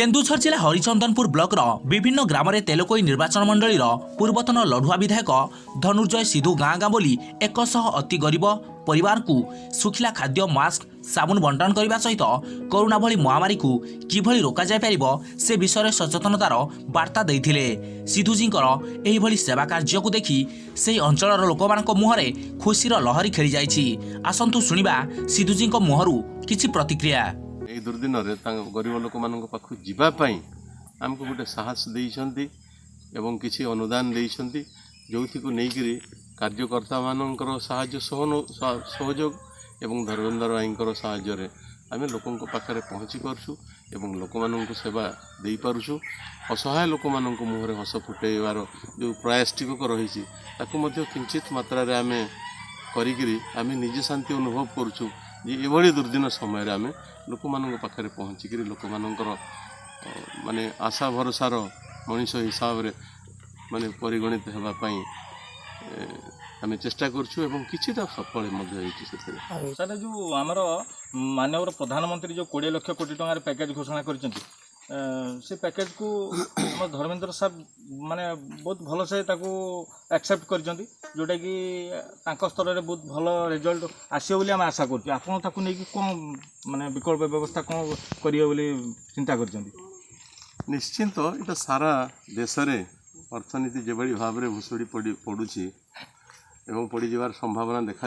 केन्दुझर जिला हरिचंदनपुर ब्लॉकर विभिन्न ग्राम में तेलकोई निर्वाचन मंडलीर पूर्वतन लढ़ुआ विधायक धनुर्जय सिधु गाँ गाँ बोली 100 अति गरीब परिवार को सुखिला खाद्य मास्क साबुन बंटन करने सहित कोरोना भली महामारी को किभली रोक से विषय सचेतनतार वार्ता देते। सिधुजींकर एही भली सेवा कार्य को देखि से अंचल लोक मुहरे खुशीर लहरी खेली जाइछि। आसंतु शुणिबा सिधुजी मुहरु किछि प्रतिक्रिया। এই দুর্দিନରେ গরিব ଲୋକମାନଙ୍କ ପାଖକୁ ଯିବା ପାଇଁ ଆମକୁ ଗୋଟେ ସାହସ ଦେଇଛନ୍ତି ଏବଂ କିଛି ଅନୁଦାନ ଦେଇଛନ୍ତି, ଯେଉଁଥିକୁ ନେଇକରି କାର୍ଯ୍ୟକର୍ତ୍ତାମାନଙ୍କର ସାହାଯ୍ୟ ସହଯୋଗ ଏବଂ ଧର୍ମେନ୍ଦ୍ର ଭାଇଙ୍କର ସାହାଯ୍ୟରେ ଆମେ ଲୋକଙ୍କ ପାଖରେ ପହଞ୍ଚି ପାରୁଛୁ ଏବଂ ଲୋକମାନଙ୍କୁ ସେବା ଦେଇପାରୁଛୁ। ଅସହାୟ ଲୋକମାନଙ୍କ ମୁହଁରେ ହସ ଫୁଟାଇବାର ଯେଉଁ ପ୍ରୟାସଟିକ ରହିଛି ତାକୁ ମଧ୍ୟ କିଞ୍ଚିତ ମାତ୍ରାରେ ଆମେ କରିକିରି ଆମେ ନିଜେ ଶାନ୍ତି ଅନୁଭବ କରୁଛୁ ଯେ ଏଭଳି ଦୁର୍ଦିନ ସମୟରେ ଆମେ ଲୋକମାନଙ୍କ ପାଖରେ ପହଞ୍ଚିକିରି ଲୋକମାନଙ୍କର ମାନେ ଆଶା ଭରସାର ମଣିଷ ହିସାବରେ ମାନେ ପରିଗଣିତ ହେବା ପାଇଁ ଆମେ ଚେଷ୍ଟା କରୁଛୁ ଏବଂ କିଛିଟା ସଫଳ ମଧ୍ୟ ହେଇଛି ସେଥିରେ। ସାର୍ ଯେଉଁ ଆମର ମାନ୍ୟବର ପ୍ରଧାନମନ୍ତ୍ରୀ ଯେଉଁ 20 ଲକ୍ଷ କୋଟି ଟଙ୍କାର ପ୍ୟାକେଜ ଘୋଷଣା କରିଛନ୍ତି, से पैकेज को आम धर्मेन्द्र साहब माने बहुत भलसे एक्सेप्ट कर जोटा कि स्तर में बहुत भल रिजल्ट आसो बोली आम आशा कर कौन माने विकल्प व्यवस्था कौन करेंगे चिंता कर निश्चिंत ये सारा देश में अर्थनीति जो भाव में भुशुड़ी पड़ुची एवं पड़ जावार संभावना देखा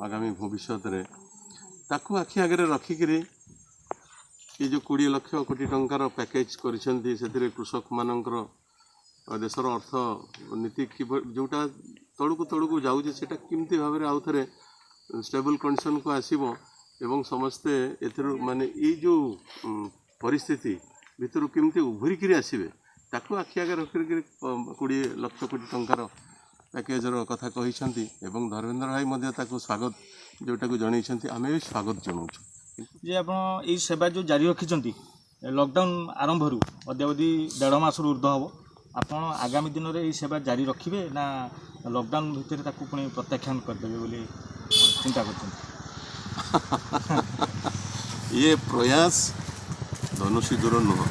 आगामी भविष्य में ताकू आखि आगे रखिकी ये जो 20 लक्ष कोटी टंकार पैकेज कर कृषक मानकर देशर अर्थनीति जोटा तलू तलू जाऊँचे से किमती भाव में आउ थे स्टेबल कंडीशन को आसो एवं समस्ते माने ये जो परिस्थिति भितर केमती उभरिकी आसवे ताकू आखि आगे रखिक 20 लक्ष कोटी टंकार पैकेजर कथा कहते एवं धर्मेन्द्र भाई स्वागत जोटा को जन आम भी स्वागत जनाऊँ जे आप सेवा जो जारी रखिंट लॉकडाउन आरंभ अद्यावधि 1.5 मास ऊर्ध्व हम आप आगामी दिन में सेवा जारी रखिए ना लॉकडाउन भितर पुणी प्रत्याख्यान करदेवे बोली चिंता कर ये प्रयास धनुषीधुर नुह,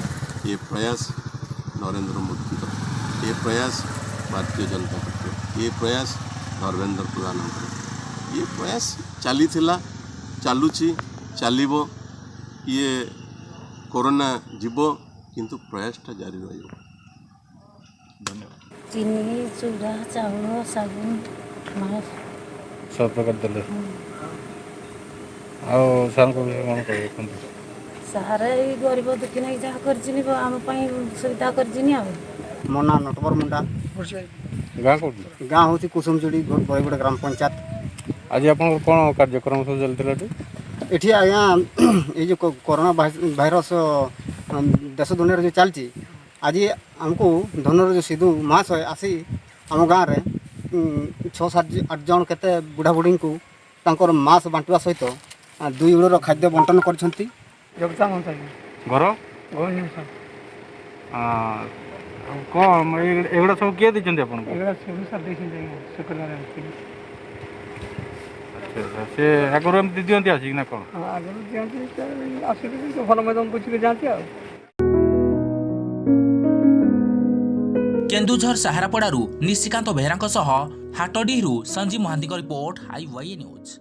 ये प्रयास नरेंद्र मोदी ये प्रयास भारतीय जनता पार्टी ये प्रयास धर्मेन्द्र प्रधान ये प्रयास चली चलुची चलो ये कोरोना जीव किंतु प्रयासटा जारी रही। धन्यवाद। चीनी चूड़ा चाउल साबुन सब प्रकार देले सारे गरीब दुखी नहीं जहाँ कर आम सुविधा कर मो ना नटवर मुंडा गाँ हूँ कुसुमचुड़ी बड़गुड़ा ग्राम पंचायत। आज आप कौन कार्यक्रम सब चलते ये आज्ञा ये जो कोरोना भाइरस देश दुनिया जो चलती आज आमको धनुर्जय सिधु महाशय आसी आम गाँव में 6-7-8 जन केते बुढ़ा बुढ़ी को मास्क बांटा सहित 2 यूरो खाद्य बंटन कर एगुड़ा सब किए देते से आगुरी एमती दिखती आसिक ना कौन भल मैदान पूछिक जाती। केन्दुझर साहारापड़ारू निशिकांत बेहरा हाटडीरू Sanjeev Mohanty report IYA news.